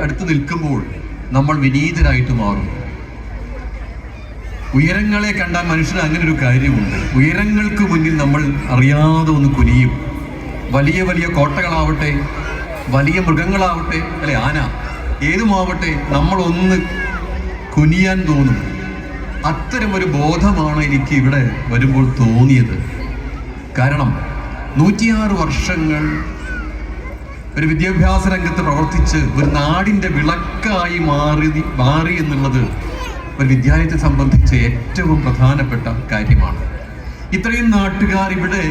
അടുത്ത് നിൽക്കുമ്പോൾ നമ്മൾ വിനീതരായിട്ട് മാറും. ഉയരങ്ങളെ കണ്ടാൽ മനുഷ്യന് അങ്ങനെ ഒരു കാര്യമുണ്ട്. ഉയരങ്ങൾക്ക് മുന്നിൽ നമ്മൾ അറിയാതെ ഒന്ന് കുനിയും. വലിയ വലിയ കോട്ടകളാവട്ടെ, വലിയ മൃഗങ്ങളാവട്ടെ, അല്ലെ ആന, ഏതുമാവട്ടെ, നമ്മളൊന്ന് കുനിയാൻ തോന്നും. അത്തരമൊരു ബോധമാണ് എനിക്ക് ഇവിടെ വരുമ്പോൾ തോന്നിയത്. കാരണം 106 വർഷങ്ങൾ ഒരു വിദ്യാഭ്യാസ രംഗത്ത് പ്രവർത്തിച്ച് ഒരു നാടിൻ്റെ വിളക്കായി മാറി എന്നുള്ളത് ഒരു വിദ്യാലയത്തെ സംബന്ധിച്ച് ഏറ്റവും പ്രധാനപ്പെട്ട കാര്യമാണ്. ഇത്രയും നാട്ടുകാർ ഇവിടെ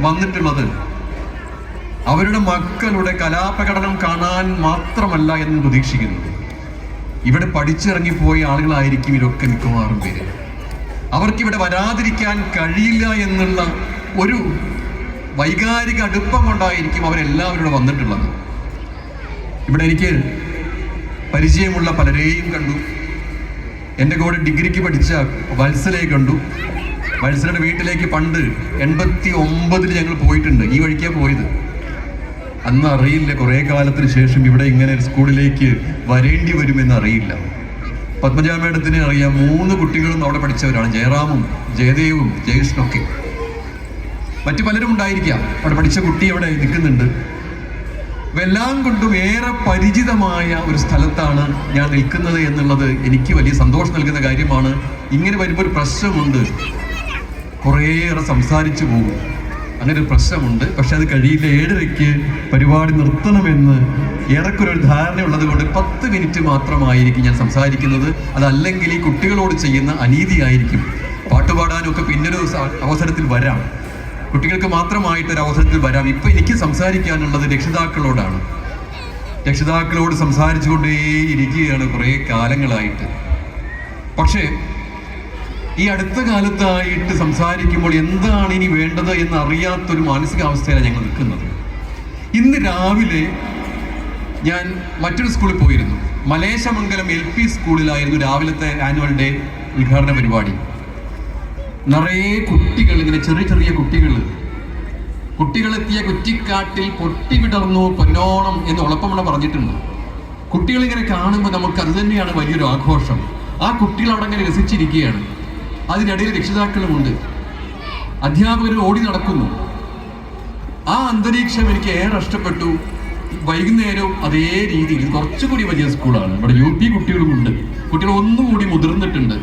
വന്നിട്ടുള്ളത് അവരുടെ മക്കളുടെ കലാപ്രകടനം കാണാൻ മാത്രമല്ല എന്ന് പ്രതീക്ഷിക്കുന്നത്. ഇവിടെ പഠിച്ചിറങ്ങിപ്പോയ ആളുകളായിരിക്കും ഇതൊക്കെ മിക്കവാറും പേര്. അവർക്കിവിടെ വരാതിരിക്കാൻ കഴിയില്ല എന്നുള്ള ഒരു വൈകാരിക അടുപ്പം കൊണ്ടായിരിക്കും അവരെല്ലാവരും ഇവിടെ വന്നിട്ടുള്ളത്. ഇവിടെ എനിക്ക് പരിചയമുള്ള പലരെയും കണ്ടു. എൻ്റെ കൂടെ ഡിഗ്രിക്ക് പഠിച്ച വത്സലയെ കണ്ടു. വത്സലയുടെ വീട്ടിലേക്ക് പണ്ട് 89 ഞങ്ങൾ പോയിട്ടുണ്ട്. ഈ വഴിക്കാണ് പോയത്. അന്ന് അറിയില്ല കുറേ കാലത്തിന് ശേഷം ഇവിടെ ഇങ്ങനെ ഒരു സ്കൂളിലേക്ക് വരേണ്ടി വരുമെന്ന് അറിയില്ല. പത്മജ മേഡത്തിന് അറിയാം. 3 കുട്ടികളും അവിടെ പഠിച്ചവരാണ്. ജയറാമും ജയദേവും ജയകൃഷ്ണൊക്കെ. മറ്റു പലരും ഉണ്ടായിരിക്കാം. അവിടെ പഠിച്ച കുട്ടി അവിടെ നിൽക്കുന്നുണ്ട്. എല്ലാം കൊണ്ടും ഏറെ പരിചിതമായ ഒരു സ്ഥലത്താണ് ഞാൻ നിൽക്കുന്നത് എന്നുള്ളത് എനിക്ക് വലിയ സന്തോഷം നൽകുന്ന കാര്യമാണ്. ഇങ്ങനെ വരുമ്പോൾ ഒരു പ്രശ്നമുണ്ട്, കുറേയേറെ സംസാരിച്ചു പോകും. അങ്ങനെ ഒരു പ്രശ്നമുണ്ട്. പക്ഷെ അത് കഴിയില്ല. 7:30 പരിപാടി നിർത്തണമെന്ന് ഏറെക്കുറെ ഒരു ധാരണയുള്ളത് കൊണ്ട് 10 മിനിറ്റ് മാത്രമായിരിക്കും ഞാൻ സംസാരിക്കുന്നത്. അതല്ലെങ്കിൽ ഈ കുട്ടികളോട് ചെയ്യുന്ന അനീതിയായിരിക്കും. പാട്ടുപാടാനും ഒക്കെ പിന്നൊരു അവസരത്തിൽ വരാം. കുട്ടികൾക്ക് മാത്രമായിട്ടൊരു അവസരത്തിൽ വരാം. ഇപ്പം എനിക്ക് സംസാരിക്കാനുള്ളത് രക്ഷിതാക്കളോടാണ്. രക്ഷിതാക്കളോട് സംസാരിച്ചു കൊണ്ടേയിരിക്കുകയാണ് കുറേ കാലങ്ങളായിട്ട്. പക്ഷേ ഈ അടുത്ത കാലത്തായിട്ട് സംസാരിക്കുമ്പോൾ എന്താണ് ഇനി വേണ്ടത് എന്ന് അറിയാത്തൊരു മാനസികാവസ്ഥയിലാണ് ഞങ്ങൾ നിൽക്കുന്നത്. ഇന്ന് രാവിലെ ഞാൻ മറ്റൊരു സ്കൂളിൽ പോയിരുന്നു. മലേശമംഗലം LP സ്കൂളിലായിരുന്നു രാവിലത്തെ ആനുവൽ ഡേ ഉദ്ഘാടന പരിപാടി. നിറയെ കുട്ടികൾ, ഇങ്ങനെ ചെറിയ ചെറിയ കുട്ടികളെത്തിയ കുറ്റിക്കാട്ടിൽ പൊട്ടിവിടർന്നു പൊന്നോണം എന്ന് ഉളപ്പമണ പറഞ്ഞിട്ടുണ്ട്. കുട്ടികളിങ്ങനെ കാണുമ്പോൾ നമുക്ക് അത് തന്നെയാണ് വലിയൊരു ആഘോഷം. ആ കുട്ടികൾ അവിടെ അങ്ങനെ രസിച്ചിരിക്കുകയാണ്. അതിനിടയിൽ രക്ഷിതാക്കളുമുണ്ട്, അധ്യാപകർ ഓടി നടക്കുന്നു. ആ അന്തരീക്ഷം എനിക്ക് ഏറെ ഇഷ്ടപ്പെട്ടു. വൈകുന്നേരവും അതേ രീതിയിൽ, കുറച്ചുകൂടി വലിയ സ്കൂളാണ്. ഇവിടെ UP കുട്ടികളുമുണ്ട്. കുട്ടികൾ ഒന്നുകൂടി മുതിർന്നിട്ടുണ്ട്.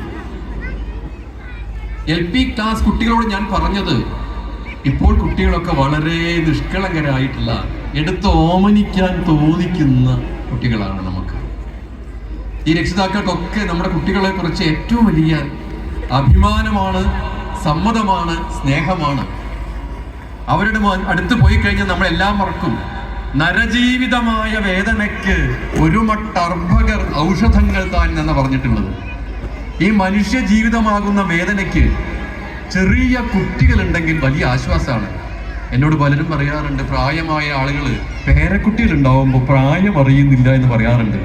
LP ക്ലാസ് കുട്ടികളോട് ഞാൻ പറഞ്ഞത്, ഇപ്പോൾ കുട്ടികളൊക്കെ വളരെ നിഷ്കളങ്കരായിട്ടുള്ള, എടുത്ത് ഓമനിക്കാൻ തോന്നിക്കുന്ന കുട്ടികളാണ് നമുക്ക്. ഈ രക്ഷിതാക്കൾക്കൊക്കെ നമ്മുടെ കുട്ടികളെ കുറിച്ച് ഏറ്റവും വലിയ അഭിമാനമാണ്, സമ്മതമാണ്, സ്നേഹമാണ്. അവരുടെ അടുത്ത് പോയി കഴിഞ്ഞാൽ നമ്മളെല്ലാം മറക്കും. നരജീവിതമായ വേദനയ്ക്ക് ഒരു മട്ടർഭകർ ഔഷധങ്ങൾ താൻ എന്ന് പറഞ്ഞിട്ടുള്ളത്. ഈ മനുഷ്യ ജീവിതമാകുന്ന വേദനയ്ക്ക് ചെറിയ കുട്ടികളുണ്ടെങ്കിൽ വലിയ ആശ്വാസമാണ്. എന്നോട് പലരും പറയാറുണ്ട്, പ്രായമായ ആളുകൾ പേരക്കുട്ടികളുണ്ടാവുമ്പോൾ പ്രായം അറിയുന്നില്ല എന്ന് പറയാറുണ്ട്.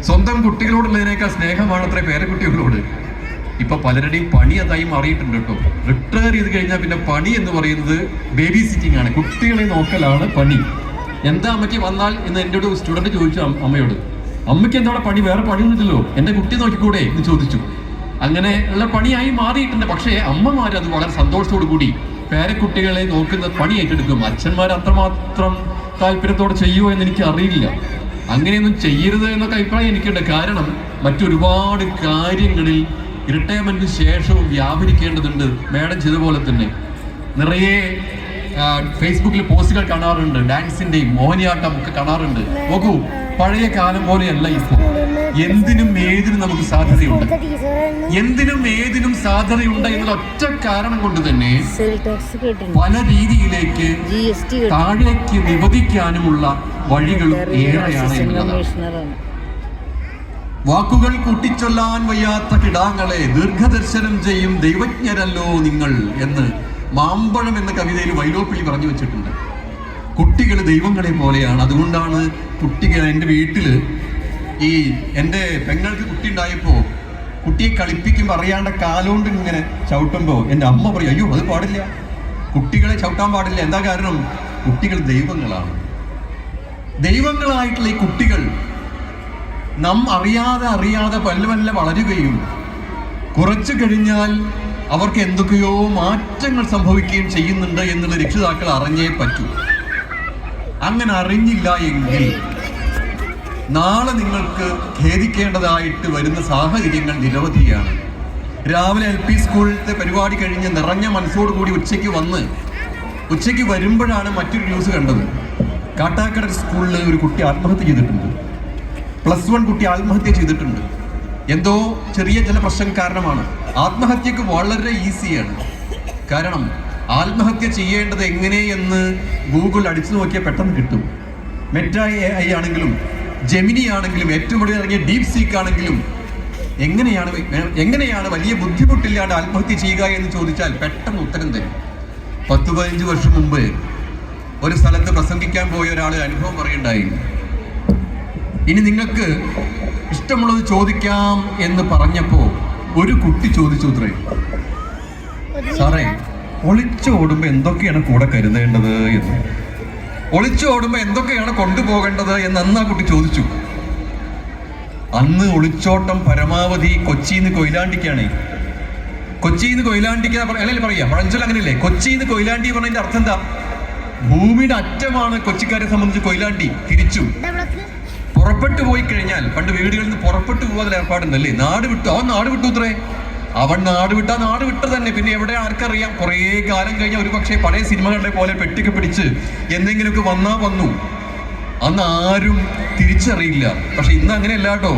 സ്വന്തം കുട്ടികളോടുള്ളതിനേക്കാൾ സ്നേഹമാണ് അത്ര പേരക്കുട്ടികളോട്. ഇപ്പൊ പലരുടെയും പണി അതായി മാറിയിട്ടുണ്ട് കേട്ടോ. റിട്ടയർ ചെയ്ത് കഴിഞ്ഞാൽ പിന്നെ പണി എന്ന് പറയുന്നത് ബേബി സിറ്റിംഗ് ആണ്, കുട്ടികളെ നോക്കലാണ് പണി. എന്താ അമ്മയ്ക്ക് വന്നാൽ എന്ന് എൻ്റെ ഒരു സ്റ്റുഡൻറ്റ് ചോദിച്ചു അമ്മയോട്, അമ്മയ്ക്ക് എന്താ പണി, വേറെ പണിയൊന്നുമില്ലല്ലോ, എൻ്റെ കുട്ടി നോക്കിക്കൂടെ എന്ന് ചോദിച്ചു. അങ്ങനെ ഉള്ള പണിയായി മാറിയിട്ടുണ്ട്. പക്ഷേ അമ്മമാർ അത് വളരെ സന്തോഷത്തോടു കൂടി പേരക്കുട്ടികളെ നോക്കുന്ന പണി ഏറ്റെടുക്കും. അച്ഛന്മാർ അത്രമാത്രം താല്പര്യത്തോടെ ചെയ്യുമോ എന്ന് എനിക്ക് അറിയില്ല. അങ്ങനെയൊന്നും ചെയ്യരുത് എന്നൊക്കെ അഭിപ്രായം എനിക്കുണ്ട്. കാരണം മറ്റൊരുപാട് കാര്യങ്ങളിൽ റിട്ടയർമെന്റിന് ശേഷവും വ്യാപരിക്കേണ്ടതുണ്ട്. മേഡം ചെയ്ത പോലെ തന്നെ നിറയെ ഫേസ്ബുക്കിൽ പോസ്റ്റുകൾ കാണാറുണ്ട്. ഡാൻസിന്റെയും മോഹിനിയാട്ടം ഒക്കെ കാണാറുണ്ട്. നോക്കൂ, പഴയ കാലം പോലെയല്ല ഇപ്പോൾ. എന്തിനും ഏതിനും നമുക്ക് സാധ്യതയുണ്ട്. എന്തിനും ഏതിനും സാധ്യതയുണ്ട് എന്നുള്ള ഒറ്റ കാരണം കൊണ്ട് തന്നെ പല രീതിയിലേക്ക് താഴേക്ക് നിവദിക്കാനുമുള്ള വഴികളും ഏറെയാണ് എന്നുള്ളതാണ്. വാക്കുകൾ കൂട്ടിച്ചൊല്ലാൻ വയ്യാത്ത കിടാങ്ങളെ ദീർഘദർശനം ചെയ്യും ദൈവജ്ഞരല്ലോ നിങ്ങൾ എന്ന് മാമ്പഴം എന്ന കവിതയിൽ വൈലോപ്പിള്ളി പറഞ്ഞു വെച്ചിട്ടുണ്ട്. കുട്ടികൾ ദൈവങ്ങളെ പോലെയാണ്. അതുകൊണ്ടാണ് കുട്ടികൾ, എൻ്റെ വീട്ടിൽ ഈ എൻ്റെ പെങ്ങൾക്ക് കുട്ടി ഉണ്ടായപ്പോൾ കുട്ടിയെ കളിപ്പിക്കുമ്പോൾ അറിയാണ്ട കാലുകൊണ്ട് ഇങ്ങനെ ചവിട്ടുമ്പോൾ എൻ്റെ അമ്മ പറയും, അയ്യോ അത് പാടില്ല, കുട്ടികളെ ചവിട്ടാൻ പാടില്ല. എന്താ കാരണം? കുട്ടികൾ ദൈവങ്ങളാണ്. ദൈവങ്ങളായിട്ടുള്ള ഈ കുട്ടികൾ അറിയാതെ പല്ല് വളരുകയും കുറച്ചു കഴിഞ്ഞാൽ അവർക്ക് എന്തൊക്കെയോ മാറ്റങ്ങൾ സംഭവിക്കുകയും ചെയ്യുന്നുണ്ട് എന്നുള്ള രക്ഷിതാക്കൾ അറിഞ്ഞേ പറ്റൂ. അങ്ങനെ അറിഞ്ഞില്ല എങ്കിൽ നാളെ നിങ്ങൾക്ക് ഖേദിക്കേണ്ടതായിട്ട് വരുന്ന സാഹചര്യങ്ങൾ നിരവധിയാണ്. രാവിലെ LP സ്കൂളിലത്തെ പരിപാടി കഴിഞ്ഞ് നിറഞ്ഞ മനസ്സോടുകൂടി ഉച്ചയ്ക്ക് വരുമ്പോഴാണ് മറ്റൊരു ന്യൂസ് കണ്ടത്. കാട്ടാക്കട സ്കൂളിൽ ഒരു കുട്ടി ആത്മഹത്യ ചെയ്തിട്ടുണ്ട്. +1 കുട്ടി ആത്മഹത്യ ചെയ്തിട്ടുണ്ട്. എന്തോ ചെറിയ ചില പ്രശ്നം കാരണമാണ്. ആത്മഹത്യക്ക് വളരെ ഈസിയാണ്. കാരണം ആത്മഹത്യ ചെയ്യേണ്ടത് എങ്ങനെയെന്ന് ഗൂഗിൾ അടിച്ചു നോക്കിയാൽ പെട്ടെന്ന് കിട്ടും. മെറ്റ AI ആണെങ്കിലും ജെമിനി ആണെങ്കിലും ഏറ്റവും കൂടുതൽ ഇറങ്ങിയ DeepSeek ആണെങ്കിലും എങ്ങനെയാണ് വലിയ ബുദ്ധിമുട്ടില്ലാണ്ട് ആത്മഹത്യ ചെയ്യുക എന്ന് ചോദിച്ചാൽ പെട്ടെന്ന് ഉത്തരം തരും. 10-15 വർഷം മുമ്പ് ഒരു സ്ഥലത്ത് പ്രസംഗിക്കാൻ പോയ ഒരാൾ അനുഭവം പറയുണ്ടായി. ഇനി നിങ്ങൾക്ക് ഇഷ്ടമുള്ളത് ചോദിക്കാം എന്ന് പറഞ്ഞപ്പോ ഒരു കുട്ടി ചോദിച്ചു, സാറേ, ഒളിച്ചോടുമ്പോ എന്തൊക്കെയാണ് കൂടെ കരുതേണ്ടത് എന്ന്, ഒളിച്ചോടുമ്പോ എന്തൊക്കെയാണ് കൊണ്ടുപോകേണ്ടത് എന്ന് അന്ന് ആ കുട്ടി ചോദിച്ചു. അന്ന് ഒളിച്ചോട്ടം പരമാവധി കൊച്ചിന്ന് കൊയിലാണ്ടിക്കാണ്. കൊച്ചിന്ന് കൊയിലാണ്ടിക്ക് അല്ലെങ്കിൽ പറയാ പഴഞ്ചൊല്ല് അങ്ങനെയല്ലേ, കൊച്ചിന്ന് കൊയിലാണ്ടി പറഞ്ഞതിന്റെ അർത്ഥം എന്താ? ഭൂമിയുടെ അറ്റമാണ് കൊച്ചിക്കാരെ സംബന്ധിച്ച് കൊയിലാണ്ടി. തിരിച്ചു പുറപ്പെട്ടു പോയി കഴിഞ്ഞാൽ, പണ്ട് വീടുകളിൽ നിന്ന് പുറപ്പെട്ടു പോകാൻ ഏർപ്പാടുണ്ടല്ലേ, നാട് വിട്ടു. അവൻ നാട് വിട്ടു അത്രേ. അവൻ നാട് വിട്ട തന്നെ. പിന്നെ എവിടെ ആർക്കറിയാം? കുറേ കാലം കഴിഞ്ഞാൽ ഒരു പക്ഷേ പഴയ സിനിമകളുടെ പോലെ പെട്ടിക്ക് പിടിച്ച് എന്തെങ്കിലുമൊക്കെ വന്നു. അന്ന് ആരും തിരിച്ചറിയില്ല. പക്ഷെ ഇന്ന് അങ്ങനെയല്ല കേട്ടോ.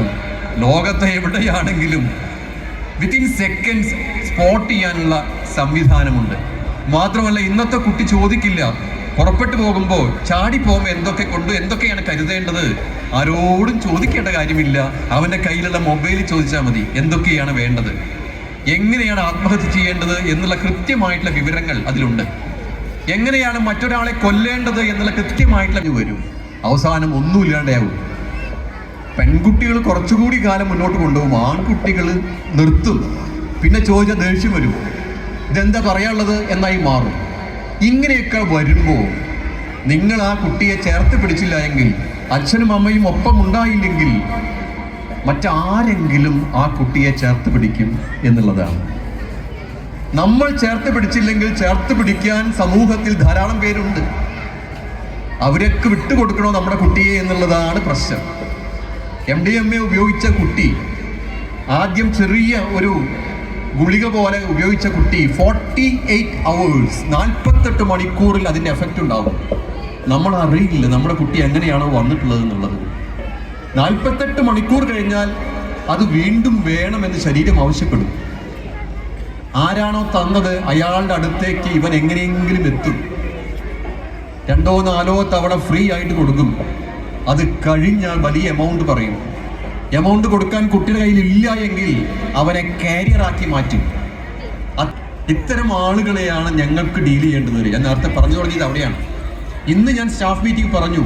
ലോകത്തെ എവിടെയാണെങ്കിലും വിത്തിൻ സെക്കൻഡ്സ് സ്പോട്ട് ചെയ്യാനുള്ള സംവിധാനമുണ്ട്. മാത്രമല്ല, ഇന്നത്തെ കുട്ടി ചോദിക്കില്ല. പുറപ്പെട്ടു പോകുമ്പോൾ ചാടിപ്പോകുമ്പോൾ എന്തൊക്കെയാണ് കരുതേണ്ടത്, ആരോടും ചോദിക്കേണ്ട കാര്യമില്ല. അവൻ്റെ കയ്യിലുള്ള മൊബൈൽ ചോദിച്ചാൽ മതി എന്തൊക്കെയാണ് വേണ്ടത്, എങ്ങനെയാണ് ആത്മഹത്യ ചെയ്യേണ്ടത് എന്നുള്ള കൃത്യമായിട്ടുള്ള വിവരങ്ങൾ അതിലുണ്ട്. എങ്ങനെയാണ് മറ്റൊരാളെ കൊല്ലേണ്ടത് എന്നുള്ള കൃത്യമായിട്ടുള്ള വരും. അവസാനം ഒന്നുമില്ലാണ്ടാവും. പെൺകുട്ടികൾ കുറച്ചുകൂടി കാലം മുന്നോട്ട് കൊണ്ടുപോകും, ആൺകുട്ടികൾ നിർത്തും. പിന്നെ ചോദിച്ചാൽ ദേഷ്യം വരും, ഇതെന്താ പറയാനുള്ളത് എന്നായി മാറും. ഇങ്ങനെയൊക്കെ വരുമ്പോൾ നിങ്ങൾ ആ കുട്ടിയെ ചേർത്ത് പിടിച്ചില്ല എങ്കിൽ, അച്ഛനും അമ്മയും ഒപ്പം ഉണ്ടായില്ലെങ്കിൽ, മറ്റാരെങ്കിലും ആ കുട്ടിയെ ചേർത്ത് പിടിക്കും എന്നുള്ളതാണ്. നമ്മൾ ചേർത്ത് പിടിച്ചില്ലെങ്കിൽ ചേർത്ത് പിടിക്കാൻ സമൂഹത്തിൽ ധാരാളം പേരുണ്ട്. അവരൊക്കെ വിട്ടുകൊടുക്കണോ നമ്മുടെ കുട്ടിയെ എന്നുള്ളതാണ് പ്രശ്നം. MDMA ഉപയോഗിച്ച കുട്ടി, ആദ്യം ചെറിയ ഒരു ഗുളിക പോലെ ഉപയോഗിച്ച കുട്ടി 48 hours 48 മണിക്കൂറിൽ അതിൻ്റെ എഫക്റ്റ് ഉണ്ടാവും. നമ്മൾ അറിയില്ല നമ്മുടെ കുട്ടി എങ്ങനെയാണോ വന്നിട്ടുള്ളത് എന്നുള്ളത്. 48 മണിക്കൂർ കഴിഞ്ഞാൽ അത് വീണ്ടും വേണമെന്ന് ശരീരം ആവശ്യപ്പെടും. ആരാണോ തന്നത് അയാളുടെ അടുത്തേക്ക് ഇവൻ എങ്ങനെയെങ്കിലും എത്തും. 2-4 തവണ ഫ്രീ ആയിട്ട് കൊടുക്കും. അത് കഴിഞ്ഞാൽ വലിയ എമൗണ്ട് പറയും. എമൗണ്ട് കൊടുക്കാൻ കുട്ടിയുടെ കയ്യിൽ ഇല്ല എങ്കിൽ അവനെ കാരിയറാക്കി മാറ്റും. ഇത്തരം ആളുകളെയാണ് ഞങ്ങൾക്ക് ഡീൽ ചെയ്യേണ്ടത്. ഞാൻ നേരത്തെ പറഞ്ഞു തുടങ്ങിയത് അവിടെയാണ്. ഇന്ന് ഞാൻ സ്റ്റാഫ് മീറ്റിംഗ് പറഞ്ഞു,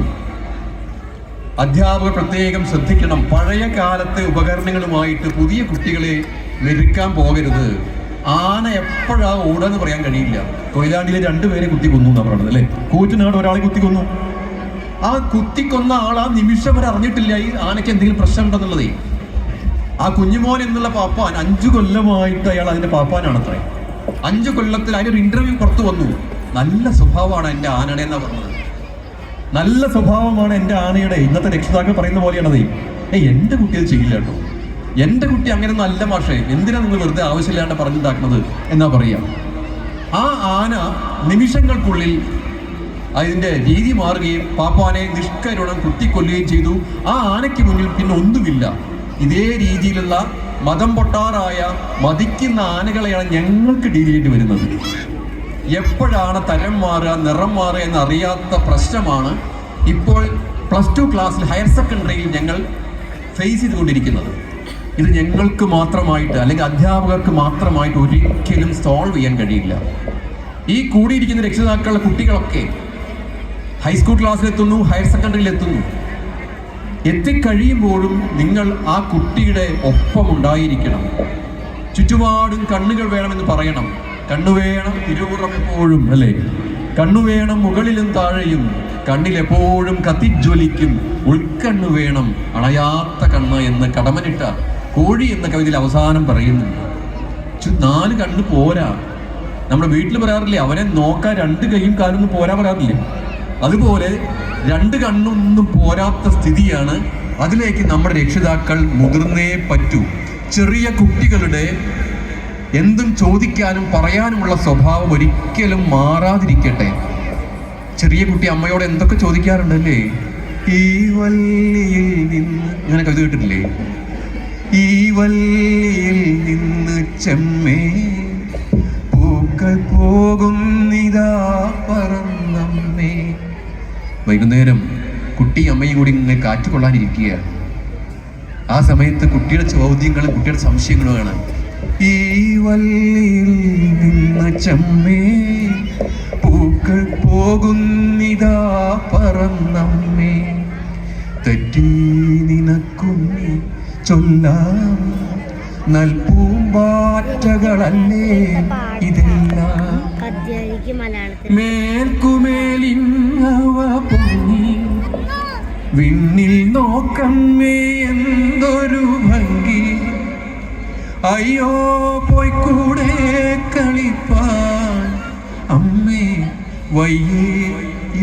അധ്യാപകർ പ്രത്യേകം ശ്രദ്ധിക്കണം. പഴയ കാലത്തെ ഉപകരണങ്ങളുമായിട്ട് പുതിയ കുട്ടികളെ മെരുക്കാൻ പോകരുത്. ആന എപ്പോഴാ ഓടാന്ന് പറയാൻ കഴിയില്ല. കൊയിലാണ്ടിയിലെ 2 പേരെ കുത്തിക്കൊന്നു എന്നാണ് പറയുന്നത് അല്ലേ. കൂറ്റനാട് ഒരാളെ കുത്തിക്കൊന്നു. ആ കുത്തിക്കൊന്ന ആൾ ആ നിമിഷം വരെ അറിഞ്ഞിട്ടില്ല ഈ ആനയ്ക്ക് എന്തെങ്കിലും പ്രശ്നം ഉണ്ടെന്നുള്ളതേ. ആ കുഞ്ഞുമോൻ എന്നുള്ള പാപ്പാൻ 5 കൊല്ലമായിട്ട് അയാൾ അതിന്റെ പാപ്പാനാണ് അത്രേ. 5 കൊല്ലത്തിൽ അതിനൊരു ഇന്റർവ്യൂ പുറത്തു വന്നു. നല്ല സ്വഭാവമാണ് എൻ്റെ ആനയുടെ എന്നാ പറഞ്ഞത്. നല്ല സ്വഭാവമാണ് എൻ്റെ ആനയുടെ. ഇന്നത്തെ രക്ഷിതാക്കൾ പറയുന്ന പോലെയാണതേ. എൻ്റെ കുട്ടി അത് ചെയ്യില്ല കേട്ടോ, എൻ്റെ കുട്ടി അങ്ങനെ നല്ല മാഷേ, എന്തിനാ നിങ്ങൾ വെറുതെ ആവശ്യമില്ലാണ്ട് പറഞ്ഞുണ്ടാക്കുന്നത് എന്നാ പറയാ. ആ ആന നിമിഷങ്ങൾക്കുള്ളിൽ അതിൻ്റെ രീതി മാറുകയും പാപ്പാനെ നിഷ്കരുണം കുത്തിക്കൊല്ലുകയും ചെയ്തു. ആ ആനയ്ക്ക് മുന്നിൽ പിന്നെ ഒന്നുമില്ല. ഇതേ രീതിയിലുള്ള മതം പൊട്ടാറായ മതിക്കുന്ന ആനകളെയാണ് ഞങ്ങൾക്ക് ഡീൽ ചെയ്യേണ്ടി വരുന്നത്. എപ്പോഴാണ് തരം മാറുക, നിറം മാറുക എന്നറിയാത്ത പ്രശ്നമാണ് ഇപ്പോൾ +2 ക്ലാസ്സിൽ ഹയർ സെക്കൻഡറിയിൽ ഞങ്ങൾ ഫേസ് ചെയ്തുകൊണ്ടിരിക്കുന്നത്. ഇത് ഞങ്ങൾക്ക് മാത്രമായിട്ട് അല്ലെങ്കിൽ അധ്യാപകർക്ക് മാത്രമായിട്ട് ഒരിക്കലും സോൾവ് ചെയ്യാൻ കഴിയില്ല. ഈ കൂടിയിരിക്കുന്ന രക്ഷിതാക്കളുടെ കുട്ടികളൊക്കെ ഹൈസ്കൂൾ ക്ലാസ്സിലെത്തുന്നു, ഹയർ സെക്കൻഡറിയിലെത്തുന്നു. എത്തിക്കഴിയുമ്പോഴും നിങ്ങൾ ആ കുട്ടിയുടെ ഒപ്പം ഉണ്ടായിരിക്കണം. ചുറ്റുപാടും കണ്ണുകൾ വേണമെന്ന് പറയണം. കണ്ണു വേണം ഇരുപുറം എപ്പോഴും അല്ലേ, കണ്ണു വേണം മുകളിലും താഴെയും, കണ്ണിലെപ്പോഴും കത്തിജ്വലിക്കും ഉൾക്കണ്ണ് വേണം അണയാത്ത കണ്ണ് എന്ന് കടമനിട്ട കോഴി എന്ന കവിതയിൽ അവസാനം പറയുന്നുണ്ട്. 4 കണ്ണ് പോരാ. നമ്മുടെ വീട്ടിൽ പറയാറില്ലേ, അവനെ നോക്കാൻ 2 കൈയും കാലൊന്നും പോരാ പറയാറില്ലേ? അതുപോലെ 2 കണ്ണൊന്നും പോരാത്ത സ്ഥിതിയാണ്. അതിലേക്ക് നമ്മുടെ രക്ഷിതാക്കൾ മുതിർന്നേ പറ്റൂ. ചെറിയ കുട്ടികളുടെ എന്തും ചോദിക്കാനും പറയാനുമുള്ള സ്വഭാവം ഒരിക്കലും മാറാതിരിക്കട്ടെ. ചെറിയ കുട്ടി അമ്മയോട് എന്തൊക്കെ ചോദിക്കാറുണ്ടല്ലേ? ഈ വല്ലിയിൽ നിന്ന്, ഇങ്ങനെ കവിത കേട്ടിട്ടില്ലേ? ഈ വല്ലിയിൽ നിന്ന് ചെമ്മേ പൂക്കൾ പോകുന്നിതാ പറന്നമ്മേ. വൈകുന്നേരം കുട്ടി അമ്മയും കൂടി ഇങ്ങനെ കാറ്റ് കൊള്ളാനിരിക്കുകയാണ്. ആ സമയത്ത് കുട്ടിയുടെ ചോദ്യങ്ങളും കുട്ടിയുടെ സംശയങ്ങളുമാണ്. ഈ വല്ലിയിൽ നിന്ന് ചെമ്മേ പൂക്കൾ പോകുന്നിതാ പറന്നമ്മേ, തെറ്റി നിനക്കുണ്ണി ചൊല്ലാം നൽപൂമ്പാറ്റകളല്ലേ ഇതെല്ലാം. മേൽക്കുമേലിങ്ങവ പൊങ്ങി വിണ്ണിൽ നോക്കമ്മേ എന്തൊരു ഭംഗി. അയ്യോ പോയിക്കൂടെ കളിപ്പാൻ അമ്മേ വയ്യേ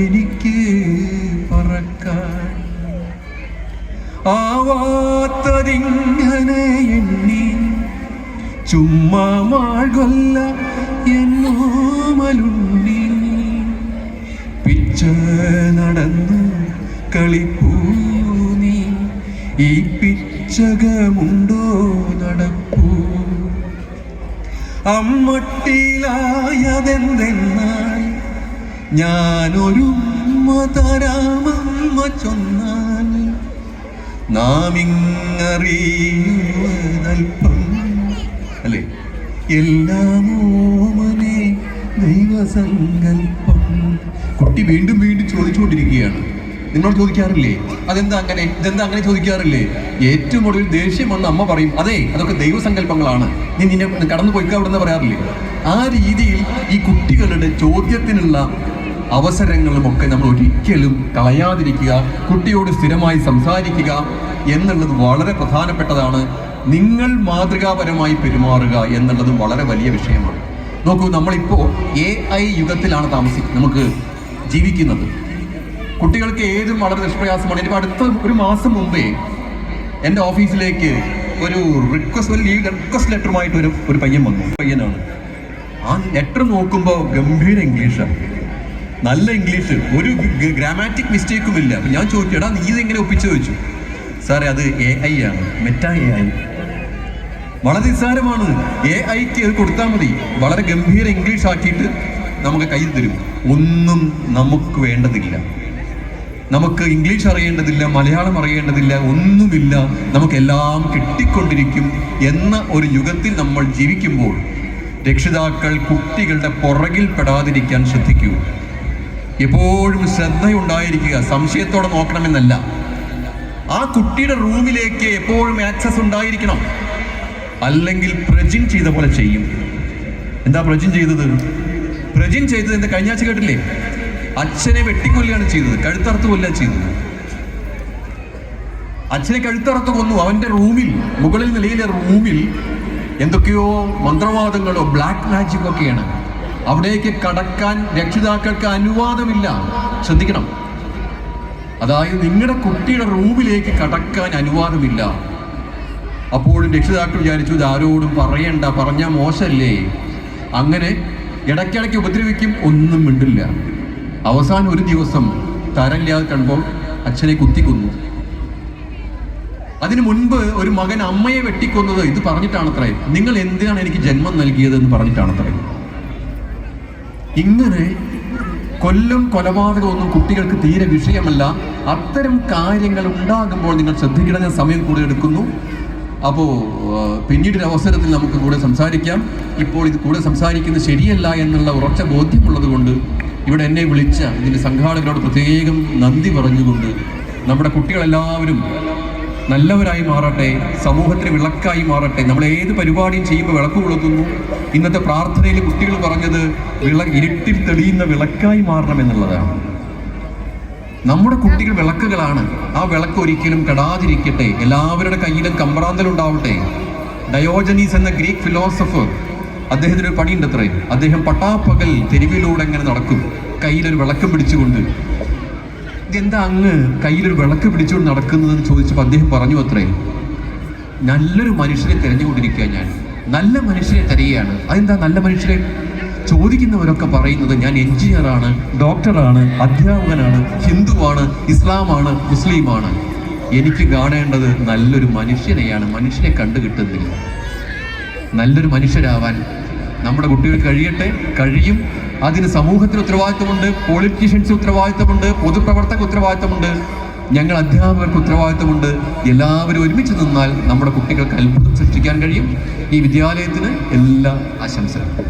എനിക്ക് പറക്കാൻ. ആവാത്തതിങ്ങനെ എണ്ണി ചുമ്മാ മാൾകൊല്ല എന്നോമലുണ്ണി. പിച്ച നടന്നു കളിപ്പൂ നീ, ഈ പിച്ചകമുണ്ടോ നടപ്പൂ. അമ്മട്ടിലായതെന്തെന്നാൽ ഞാനൊരു തരാമമ്മ ചൊന്നാൽ നാം ഇങ്ങറിയുവതൽപ്പം അല്ലേ? എല്ലാം ഓമനെ ദൈവസങ്കല്പം. കുട്ടി വീണ്ടും വീണ്ടും ചോദിച്ചുകൊണ്ടിരിക്കുകയാണ്. നിങ്ങളോട് ചോദിക്കാറില്ലേ അതെന്താ അങ്ങനെ, ഇതെന്താ അങ്ങനെ ചോദിക്കാറില്ലേ? ഏറ്റവും ഒടുവിൽ ദേഷ്യം വന്ന് അമ്മ പറയും, അതെ അതൊക്കെ ദൈവസങ്കല്പങ്ങളാണ്, നീ നിന്നെ കടന്നു പോയിക്കാ അവിടെ നിന്ന് പറയാറില്ലേ? ആ രീതിയിൽ ഈ കുട്ടികളുടെ ചോദ്യത്തിനുള്ള അവസരങ്ങളുമൊക്കെ നമ്മൾ ഒരിക്കലും കളയാതിരിക്കുക. കുട്ടിയോട് സ്ഥിരമായി സംസാരിക്കുക എന്നുള്ളത് വളരെ പ്രധാനപ്പെട്ടതാണ്. നിങ്ങൾ മാതൃകാപരമായി പെരുമാറുക എന്നുള്ളതും വളരെ വലിയ വിഷയമാണ്. നോക്കൂ, നമ്മളിപ്പോൾ AI യുഗത്തിലാണ് നമുക്ക് ജീവിക്കുന്നത്. കുട്ടികൾക്ക് ഏതും വളരെ നിഷ്പ്രയാസമാണ്. എനിക്ക് അടുത്ത ഒരു മാസം മുമ്പേ എൻ്റെ ഓഫീസിലേക്ക് ഒരു റിക്വസ്റ്റ് ലെറ്ററുമായിട്ട് ഒരു പയ്യനാണ്. ആ ലെറ്റർ നോക്കുമ്പോൾ ഗംഭീര ഇംഗ്ലീഷാണ്, നല്ല ഇംഗ്ലീഷ്, ഒരു ഗ്രാമാറ്റിക് മിസ്റ്റേക്കും ഇല്ല. അപ്പം ഞാൻ ചോദിച്ചു, എടാ നീ ഇതെങ്ങനെ ഒപ്പിച്ചു ചോദിച്ചു? സാറേ അത് AI ആണ്, മെറ്റാ AI. വളരെ നിസ്സാരമാണ്. AIക്ക് അത് കൊടുത്താൽ മതി, വളരെ ഗംഭീര ഇംഗ്ലീഷ് ആക്കിയിട്ട് നമുക്ക് കയ്യിൽ തരും. ഒന്നും നമുക്ക് വേണ്ടതില്ല, നമുക്ക് ഇംഗ്ലീഷ് അറിയേണ്ടതില്ല, മലയാളം അറിയേണ്ടതില്ല, ഒന്നുമില്ല, നമുക്കെല്ലാം കിട്ടിക്കൊണ്ടിരിക്കും എന്ന ഒരു യുഗത്തിൽ നമ്മൾ ജീവിക്കുമ്പോൾ രക്ഷിതാക്കൾ കുട്ടികളുടെ പുറകിൽ പെടാതിരിക്കാൻ ശ്രദ്ധിക്കൂ. എപ്പോഴും ശ്രദ്ധയുണ്ടായിരിക്കുക. സംശയത്തോടെ നോക്കണമെന്നല്ല, ആ കുട്ടിയുടെ റൂമിലേക്ക് എപ്പോഴും ആക്സസ് ഉണ്ടായിരിക്കണം. അല്ലെങ്കിൽ പ്രജിൻ ചെയ്ത പോലെ ചെയ്യും. എന്താ പ്രജിൻ ചെയ്തത്? പ്രജിൻ ചെയ്തത് എന്താ? കഴിഞ്ഞ ആഴ്ച കേട്ടില്ലേ? അച്ഛനെ വെട്ടിക്കൊല്ലുകയാണ് ചെയ്തത്, കഴുത്തറുത്ത് കൊല്ലുക ചെയ്തത്. അച്ഛനെ കഴുത്തറുത്ത് കൊന്നു. അവന്റെ റൂമിൽ, മുകളിൽ നിലയിലെ റൂമിൽ എന്തൊക്കെയോ മന്ത്രവാദങ്ങളോ ബ്ലാക്ക് മാജിക് ഒക്കെയാണ്. അവിടേക്ക് കടക്കാൻ രക്ഷിതാക്കൾക്ക് അനുവാദമില്ല. ശ്രദ്ധിക്കണം. അതായത് നിങ്ങളുടെ കുട്ടിയുടെ റൂമിലേക്ക് കടക്കാൻ അനുവാദമില്ല. അപ്പോഴും രക്ഷിതാക്കൾ വിചാരിച്ചു ഇത് ആരോടും പറയണ്ട, പറഞ്ഞാൽ മോശമല്ലേ. അങ്ങനെ ഇടയ്ക്കിടയ്ക്ക് ഉപദ്രവിക്കും, ഒന്നും മിണ്ടില്ല. അവസാനം ഒരു ദിവസം തരമില്ലാതെ കാണുമ്പോൾ അച്ഛനെ കുത്തിക്കൊന്നു. അതിനു മുൻപ് ഒരു മകൻ അമ്മയെ വെട്ടിക്കൊന്നത് ഇത് പറഞ്ഞിട്ടാണത്രേ, നിങ്ങൾ എന്തിനാണ് എനിക്ക് ജന്മം നൽകിയതെന്ന് പറഞ്ഞിട്ടാണത്രേ. ഇങ്ങനെ കൊലപാതകമൊന്നും കുട്ടികൾക്ക് തീരെ വിഷയമല്ല. അത്തരം കാര്യങ്ങൾ ഉണ്ടാകുമ്പോൾ നിങ്ങൾ ശ്രദ്ധിക്കണം. ഞാൻ സമയം കൂടുതൽ എടുക്കുന്നു. അപ്പോൾ പിന്നീടൊരു അവസരത്തിൽ നമുക്ക് കൂടെ സംസാരിക്കാം. ഇപ്പോൾ ഇത് കൂടെ സംസാരിക്കുന്നത് ശരിയല്ല എന്നുള്ള ഉറച്ച ബോധ്യമുള്ളത് കൊണ്ട് ഇവിടെ എന്നെ വിളിച്ച ഇതിൻ്റെ സംഘാടകരോട് പ്രത്യേകം നന്ദി പറഞ്ഞുകൊണ്ട് നമ്മുടെ കുട്ടികളെല്ലാവരും നല്ലവരായി മാറട്ടെ, സമൂഹത്തിന് വിളക്കായി മാറട്ടെ. നമ്മൾ ഏത് പരിപാടിയും ചെയ്യുമ്പോൾ വിളക്ക് കൊളുത്തുന്നു. ഇന്നത്തെ പ്രാർത്ഥനയിൽ കുട്ടികൾ പറഞ്ഞത് ഇരുട്ടിൽ തെളിയുന്ന വിളക്കായി മാറണം എന്നുള്ളതാണ്. നമ്മുടെ കുട്ടികൾ വിളക്കുകളാണ്. ആ വിളക്ക് ഒരിക്കലും കെടാതിരിക്കട്ടെ. എല്ലാവരുടെ കയ്യിലും കമ്പ്രാന്തലുണ്ടാവട്ടെ. ഡയോജനീസ് എന്ന ഗ്രീക്ക് ഫിലോസഫർ, അദ്ദേഹത്തിന് ഒരു പണിയുണ്ട് അത്രേ. അദ്ദേഹം പട്ടാപ്പകൽ തെരുവിലൂടെ ഇങ്ങനെ നടക്കും, കയ്യിലൊരു വിളക്ക് പിടിച്ചുകൊണ്ട്. ഇതെന്താ അങ്ങ് കയ്യിലൊരു വിളക്ക് പിടിച്ചുകൊണ്ട് നടക്കുന്നതെന്ന് ചോദിച്ചപ്പോൾ അദ്ദേഹം പറഞ്ഞു അത്രേ, നല്ലൊരു മനുഷ്യരെ തിരഞ്ഞുകൊണ്ടിരിക്കുക, ഞാൻ നല്ല മനുഷ്യരെ തിരയുകയാണ്. അതെന്താ നല്ല മനുഷ്യരെ? ചോദിക്കുന്നവരൊക്കെ പറയുന്നത് ഞാൻ എഞ്ചിനീയറാണ്, ഡോക്ടറാണ്, അധ്യാപകനാണ്, ഹിന്ദുവാണ്, ഇസ്ലാമാണ്, മുസ്ലിമാണ്. എനിക്ക് കാണേണ്ടത് നല്ലൊരു മനുഷ്യനെയാണ്. മനുഷ്യനെ കണ്ടു കിട്ടുന്നില്ല. നല്ലൊരു മനുഷ്യരാവാൻ നമ്മുടെ കുട്ടികൾ കഴിയും. അതിന് സമൂഹത്തിന് ഉത്തരവാദിത്വമുണ്ട്, പൊളിറ്റീഷ്യൻസ് ഉത്തരവാദിത്വമുണ്ട്, പൊതുപ്രവർത്തക ഉത്തരവാദിത്വമുണ്ട്, ഞങ്ങൾ അധ്യാപകർക്ക് ഉത്തരവാദിത്വമുണ്ട്. എല്ലാവരും ഒരുമിച്ച് നിന്നാൽ നമ്മുടെ കുട്ടികൾക്ക് അത്ഭുതം സൃഷ്ടിക്കാൻ കഴിയും. ഈ വിദ്യാലയത്തിന് എല്ലാ ആശംസകളും.